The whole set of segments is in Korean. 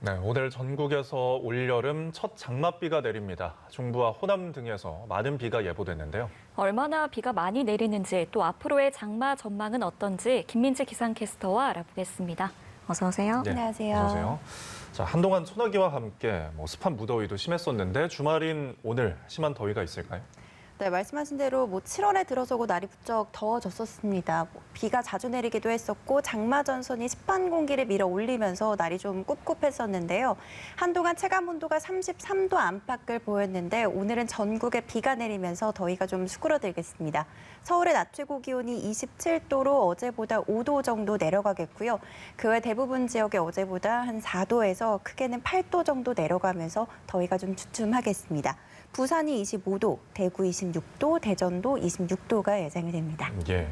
네, 오늘 전국에서 올여름 첫 장맛비가 내립니다. 중부와 호남 등에서 많은 비가 예보됐는데요. 얼마나 비가 많이 내리는지 또 앞으로의 장마 전망은 어떤지 김민지 기상캐스터와 알아보겠습니다. 어서 오세요. 네, 안녕하세요. 어서 오세요. 자, 한동안 소나기와 함께 습한 무더위도 심했었는데 주말인 오늘 심한 더위가 있을까요? 네, 말씀하신 대로 7월에 들어서고 날이 부쩍 더워졌었습니다. 비가 자주 내리기도 했었고 장마 전선이 습한 공기를 밀어 올리면서 날이 좀 꿉꿉했었는데요. 한동안 체감 온도가 33도 안팎을 보였는데 오늘은 전국에 비가 내리면서 더위가 좀 수그러들겠습니다. 서울의 낮 최고 기온이 27도로 어제보다 5도 정도 내려가겠고요. 그 외 대부분 지역에 어제보다 한 4도에서 크게는 8도 정도 내려가면서 더위가 좀 주춤하겠습니다. 부산이 25도, 대구 26도, 대전도 26도가 예상이 됩니다. 예.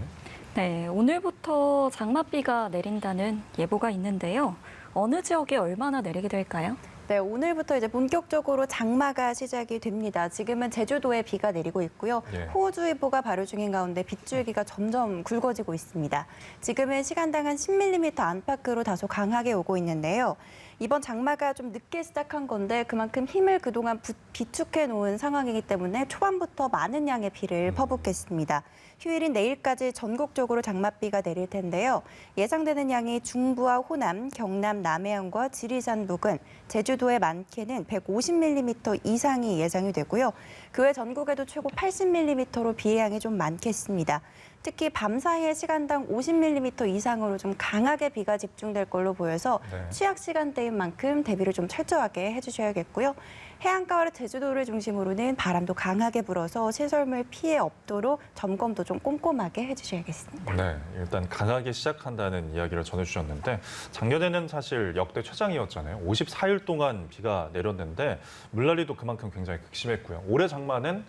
네, 오늘부터 장맛비가 내린다는 예보가 있는데요. 어느 지역에 얼마나 내리게 될까요? 네, 오늘부터 이제 본격적으로 장마가 시작이 됩니다. 지금은 제주도에 비가 내리고 있고요. 예. 호우주의보가 발효 중인 가운데 빗줄기가 점점 굵어지고 있습니다. 지금은 시간당 한 10mm 안팎으로 다소 강하게 오고 있는데요. 이번 장마가 좀 늦게 시작한 건데 그만큼 힘을 그동안 비축해 놓은 상황이기 때문에 초반부터 많은 양의 비를 퍼붓겠습니다. 휴일인 내일까지 전국적으로 장맛비가 내릴 텐데요. 예상되는 양이 중부와 호남, 경남, 남해안과 지리산 부근, 제주도의 많게는 150mm 이상이 예상이 되고요. 그 외 전국에도 최고 80mm로 비의 양이 좀 많겠습니다. 특히 밤 사이에 시간당 50mm 이상으로 좀 강하게 비가 집중될 걸로 보여서 취약 시간대인 만큼 대비를 좀 철저하게 해주셔야겠고요. 해안가와 제주도를 중심으로는 바람도 강하게 불어서 시설물 피해 없도록 점검도 좀 꼼꼼하게 해주셔야겠습니다. 네, 일단 강하게 시작한다는 이야기를 전해주셨는데 작년에는 사실 역대 최장이었잖아요. 54일 동안 비가 내렸는데 물난리도 그만큼 굉장히 극심했고요. 올해 장마는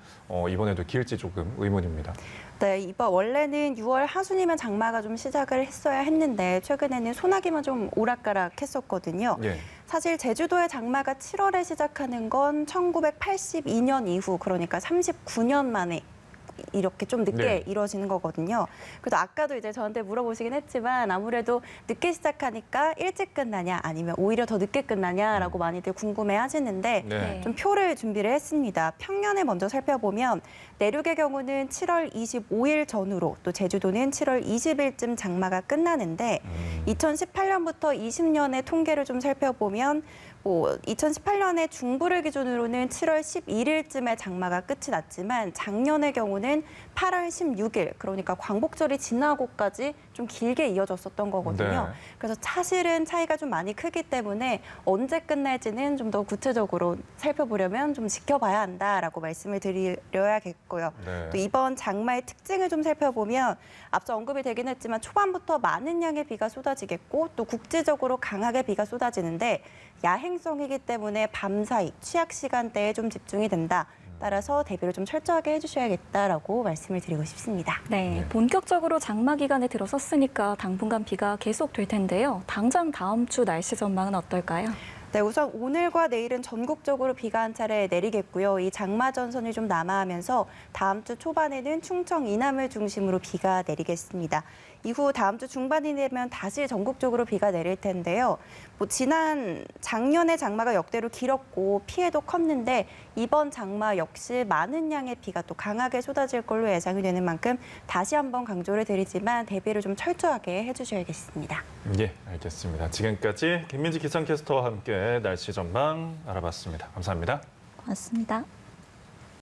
이번에도 길지 조금 의문입니다. 네, 이번 원래는 6월 하순이면 장마가 좀 시작을 했어야 했는데 최근에는 소나기만 좀 오락가락했었거든요. 예. 사실 제주도의 장마가 7월에 시작하는 건 1982년 이후 그러니까 39년 만에 이렇게 좀 늦게 이루어지는 거거든요. 그래서 아까도 이제 저한테 물어보시긴 했지만 아무래도 늦게 시작하니까 일찍 끝나냐 아니면 오히려 더 늦게 끝나냐라고 많이들 궁금해 하시는데 좀 표를 준비를 했습니다. 평년에 먼저 살펴보면 내륙의 경우는 7월 25일 전후로 또 제주도는 7월 20일쯤 장마가 끝나는데 2018년부터 20년의 통계를 좀 살펴보면 2018년에 중부를 기준으로는 7월 11일쯤에 장마가 끝이 났지만 작년의 경우는 8월 16일, 그러니까 광복절이 지나고까지 좀 길게 이어졌었던 거거든요. 네. 그래서 사실은 차이가 좀 많이 크기 때문에 언제 끝날지는 좀 더 구체적으로 살펴보려면 좀 지켜봐야 한다라고 말씀을 드려야겠고요. 네. 또 이번 장마의 특징을 좀 살펴보면 앞서 언급이 되긴 했지만 초반부터 많은 양의 비가 쏟아지겠고 또 국지적으로 강하게 비가 쏟아지는데 야행성이기 때문에 밤사이 취약 시간대에 좀 집중이 된다. 따라서 대비를 좀 철저하게 해주셔야겠다라고 말씀을 드리고 싶습니다. 네, 본격적으로 장마 기간에 들어섰으니까 당분간 비가 계속될 텐데요. 당장 다음 주 날씨 전망은 어떨까요? 네, 우선 오늘과 내일은 전국적으로 비가 한 차례 내리겠고요. 이 장마 전선이 좀 남하하면서 다음 주 초반에는 충청 이남을 중심으로 비가 내리겠습니다. 이후 다음 주 중반이 되면 다시 전국적으로 비가 내릴 텐데요. 작년의 장마가 역대로 길었고 피해도 컸는데 이번 장마 역시 많은 양의 비가 또 강하게 쏟아질 걸로 예상이 되는 만큼 다시 한번 강조를 드리지만 대비를 좀 철저하게 해주셔야겠습니다. 예, 알겠습니다. 지금까지 김민지 기상캐스터와 함께 날씨 전망 알아봤습니다. 감사합니다. 고맙습니다.